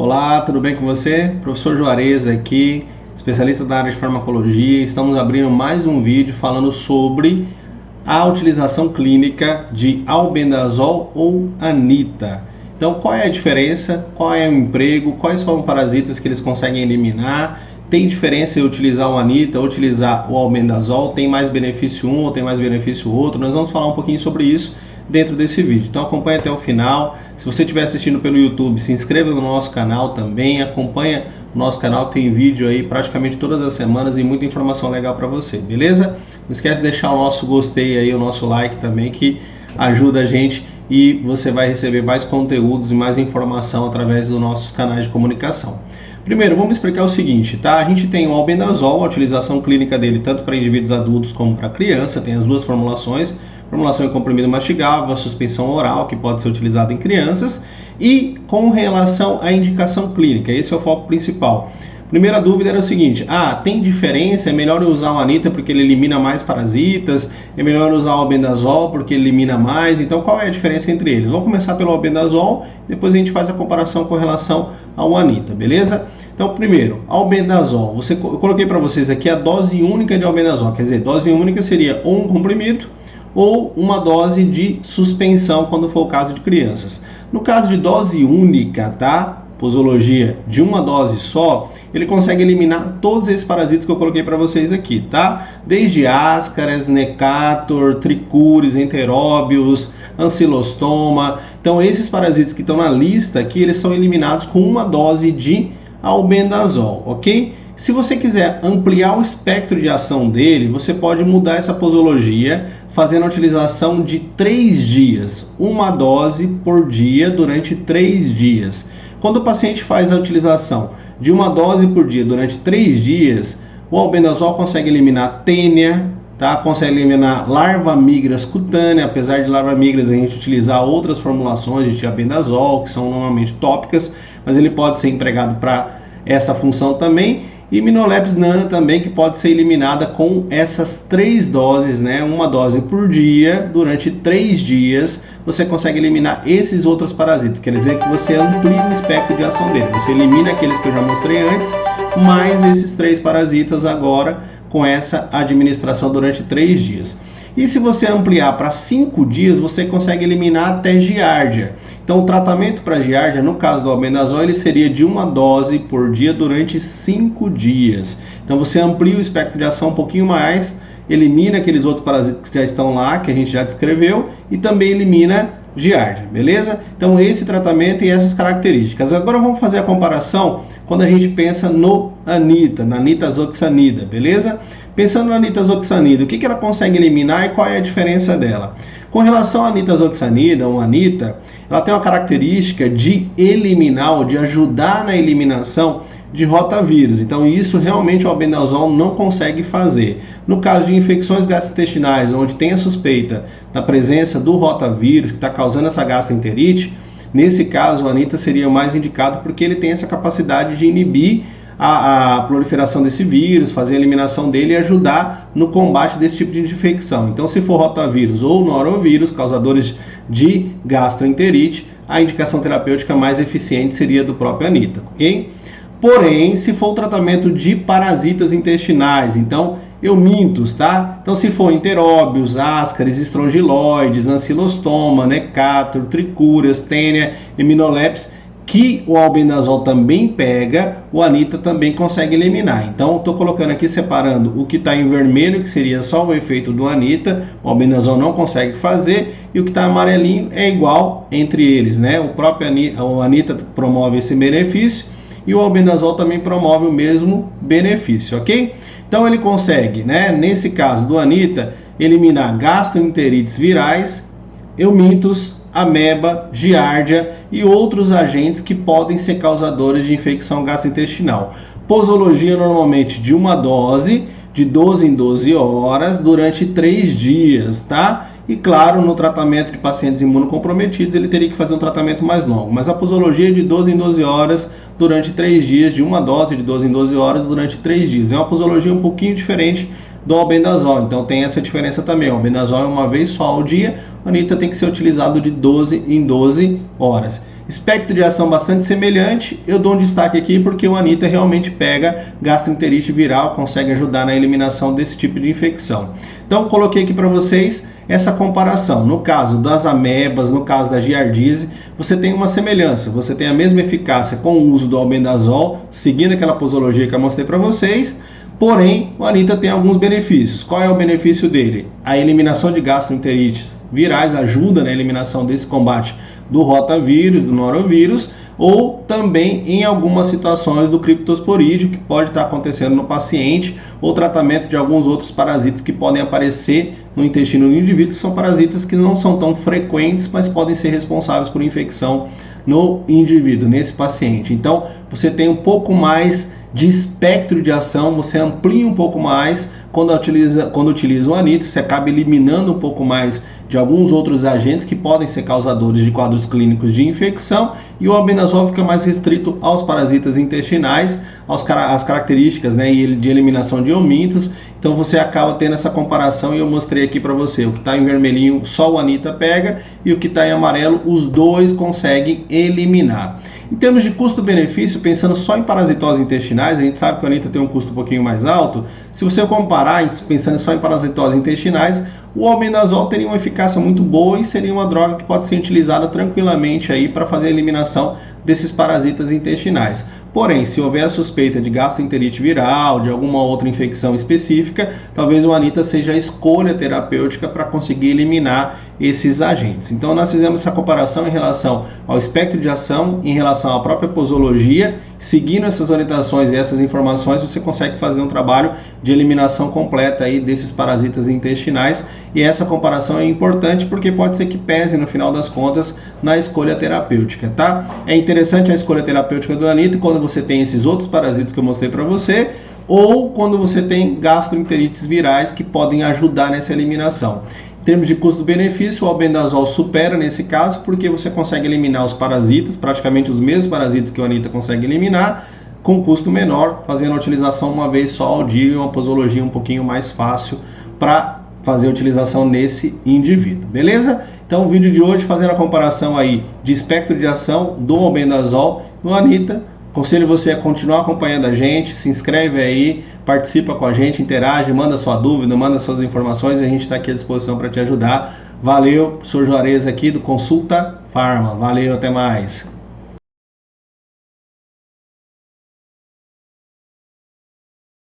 Olá, tudo bem com você? Professor Juarez aqui, especialista da área de farmacologia. Estamos abrindo mais um vídeo falando sobre a utilização clínica de albendazol ou anita. Então, qual é a diferença? Qual é o emprego? Quais são os parasitas que eles conseguem eliminar? Tem diferença em utilizar o anita ou utilizar o albendazol? Tem mais benefício um ou tem mais benefício outro? Nós vamos falar um pouquinho sobre isso dentro desse vídeo. Então acompanhe até o final. Se você estiver assistindo pelo YouTube, se inscreva no nosso canal também. Acompanha o nosso canal, tem vídeo aí praticamente todas as semanas e muita informação legal para você, beleza? Não esquece de deixar o nosso gostei aí, o nosso like também, que ajuda a gente e você vai receber mais conteúdos e mais informação através dos nossos canais de comunicação. Primeiro, vamos explicar o seguinte, tá? A gente tem o albendazol, a utilização clínica dele tanto para indivíduos adultos como para criança, tem as duas formulações. Formulação em comprimido mastigável, a suspensão oral, que pode ser utilizada em crianças, e com relação à indicação clínica, esse é o foco principal. Primeira dúvida era o seguinte, tem diferença? É melhor usar o anita porque ele elimina mais parasitas? É melhor usar o albendazol porque ele elimina mais? Então qual é a diferença entre eles? Vamos começar pelo albendazol, depois a gente faz a comparação com relação ao anita, beleza? Então primeiro, albendazol, eu coloquei para vocês aqui a dose única de albendazol, quer dizer, dose única seria ou um comprimido, ou uma dose de suspensão, quando for o caso de crianças. No caso de dose única, tá? Posologia de uma dose só, ele consegue eliminar todos esses parasitas que eu coloquei para vocês aqui, tá? Desde ascaris, necator, trichures, enteróbios, ancilostoma. Então esses parasitas que estão na lista aqui, eles são eliminados com uma dose de albendazol, ok? Se você quiser ampliar o espectro de ação dele, você pode mudar essa posologia fazendo a utilização de 3 dias, uma dose por dia durante 3 dias. Quando o paciente faz a utilização de uma dose por dia durante 3 dias, o albendazol consegue eliminar tênia, tá? Consegue eliminar larva migras cutânea, apesar de larva migras a gente utilizar outras formulações de albendazol, que são normalmente tópicas, mas ele pode ser empregado para essa função também. E Minolepis nana também, que pode ser eliminada com essas 3 doses, né? Uma dose por dia, durante 3 dias, você consegue eliminar esses outros parasitas. Quer dizer que você amplia o espectro de ação dele. Você elimina aqueles que eu já mostrei antes, mais esses 3 parasitas agora, com essa administração durante 3 dias. E se você ampliar para 5 dias, você consegue eliminar até giardia. Então o tratamento para giardia, no caso do albendazol, ele seria de uma dose por dia durante 5 dias. Então você amplia o espectro de ação um pouquinho mais, elimina aqueles outros parasitas que já estão lá, que a gente já descreveu, e também elimina giardia, beleza? Então esse tratamento e essas características. Agora vamos fazer a comparação quando a gente pensa no anita, na nitazoxanida, beleza? Pensando na nitazoxanida, o que ela consegue eliminar e qual é a diferença dela? Com relação à nitazoxanida, ou anita, ela tem uma característica de eliminar ou de ajudar na eliminação de rotavírus. Então isso realmente o albendazol não consegue fazer. No caso de infecções gastrointestinais, onde tem a suspeita da presença do rotavírus que está causando essa gastroenterite, nesse caso o anita seria o mais indicado porque ele tem essa capacidade de inibir a proliferação desse vírus, fazer a eliminação dele e ajudar no combate desse tipo de infecção. Então se for rotavírus ou norovírus, causadores de gastroenterite, a indicação terapêutica mais eficiente seria do próprio anita, ok? Porém, se for o tratamento de parasitas intestinais, então eumintos, tá? Então se for enteróbios, ascaris, estrongiloides, ancilostoma, necator, trichúrias, tênia e minolepis, que o albendazol também pega, o anita também consegue eliminar. Então estou colocando aqui separando o que está em vermelho, que seria só o efeito do anita, o albendazol não consegue fazer, e o que está amarelinho é igual entre eles, né? O próprio anita promove esse benefício e o albendazol também promove o mesmo benefício, ok? Então ele consegue, né, nesse caso do anita, eliminar gastroenterites virais, eumintos, ameba, giardia e outros agentes que podem ser causadores de infecção gastrointestinal. Posologia normalmente de uma dose, de 12 em 12 horas, durante 3 dias, tá? E claro, no tratamento de pacientes imunocomprometidos, ele teria que fazer um tratamento mais longo. Mas a posologia é de 12 em 12 horas, durante 3 dias, de uma dose de 12 em 12 horas, durante 3 dias. É uma posologia um pouquinho diferente do albendazol. Então tem essa diferença também. O albendazol é uma vez só ao dia, a Anitta tem que ser utilizado de 12 em 12 horas. Espectro de ação bastante semelhante, eu dou um destaque aqui porque o Anitta realmente pega gastroenterite viral, consegue ajudar na eliminação desse tipo de infecção. Então coloquei aqui para vocês essa comparação. No caso das amebas, no caso da giardíase, você tem uma semelhança, você tem a mesma eficácia com o uso do albendazol, seguindo aquela posologia que eu mostrei para vocês, porém o Anitta tem alguns benefícios. Qual é o benefício dele? A eliminação de gastroenterites virais ajuda na eliminação desse combate do rotavírus, do norovírus, ou também em algumas situações do criptosporídeo que pode estar acontecendo no paciente, ou tratamento de alguns outros parasitas que podem aparecer no intestino do indivíduo, que são parasitas que não são tão frequentes, mas podem ser responsáveis por infecção no indivíduo, nesse paciente. Então, você tem um pouco mais de espectro de ação, você amplia um pouco mais quando utiliza o Anitta, você acaba eliminando um pouco mais de alguns outros agentes que podem ser causadores de quadros clínicos de infecção, e o albendazol fica mais restrito aos parasitas intestinais, às características, né, de eliminação de omintos. Então você acaba tendo essa comparação e eu mostrei aqui para você. O que está em vermelhinho só o Anitta pega e o que está em amarelo os dois conseguem eliminar. Em termos de custo-benefício, pensando só em parasitoses intestinais, a gente sabe que o Anitta tem um custo um pouquinho mais alto. Se você comparar, pensando só em parasitoses intestinais, o albendazol teria uma eficácia muito boa e seria uma droga que pode ser utilizada tranquilamente aí para fazer a eliminação desses parasitas intestinais. Porém, se houver a suspeita de gastroenterite viral, de alguma outra infecção específica, talvez o Anitta seja a escolha terapêutica para conseguir eliminar esses agentes. Então nós fizemos essa comparação em relação ao espectro de ação, em relação à própria posologia. Seguindo essas orientações e essas informações, você consegue fazer um trabalho de eliminação completa aí desses parasitas intestinais, e essa comparação é importante porque pode ser que pese no final das contas na escolha terapêutica, tá? É interessante a escolha terapêutica do Anitta quando você tem esses outros parasitas que eu mostrei para você, ou quando você tem gastroenterites virais que podem ajudar nessa eliminação. Em termos de custo-benefício, o albendazol supera nesse caso, porque você consegue eliminar os parasitas, praticamente os mesmos parasitas que o Anitta consegue eliminar, com custo menor, fazendo a utilização uma vez só ao dia e uma posologia um pouquinho mais fácil para fazer a utilização nesse indivíduo, beleza? Então o vídeo de hoje fazendo a comparação aí de espectro de ação do albendazol no Anitta. Aconselho você a continuar acompanhando a gente, se inscreve aí, participa com a gente, interage, manda sua dúvida, manda suas informações, e a gente está aqui à disposição para te ajudar. Valeu, professor Juarez aqui do Consulta Farma. Valeu, até mais.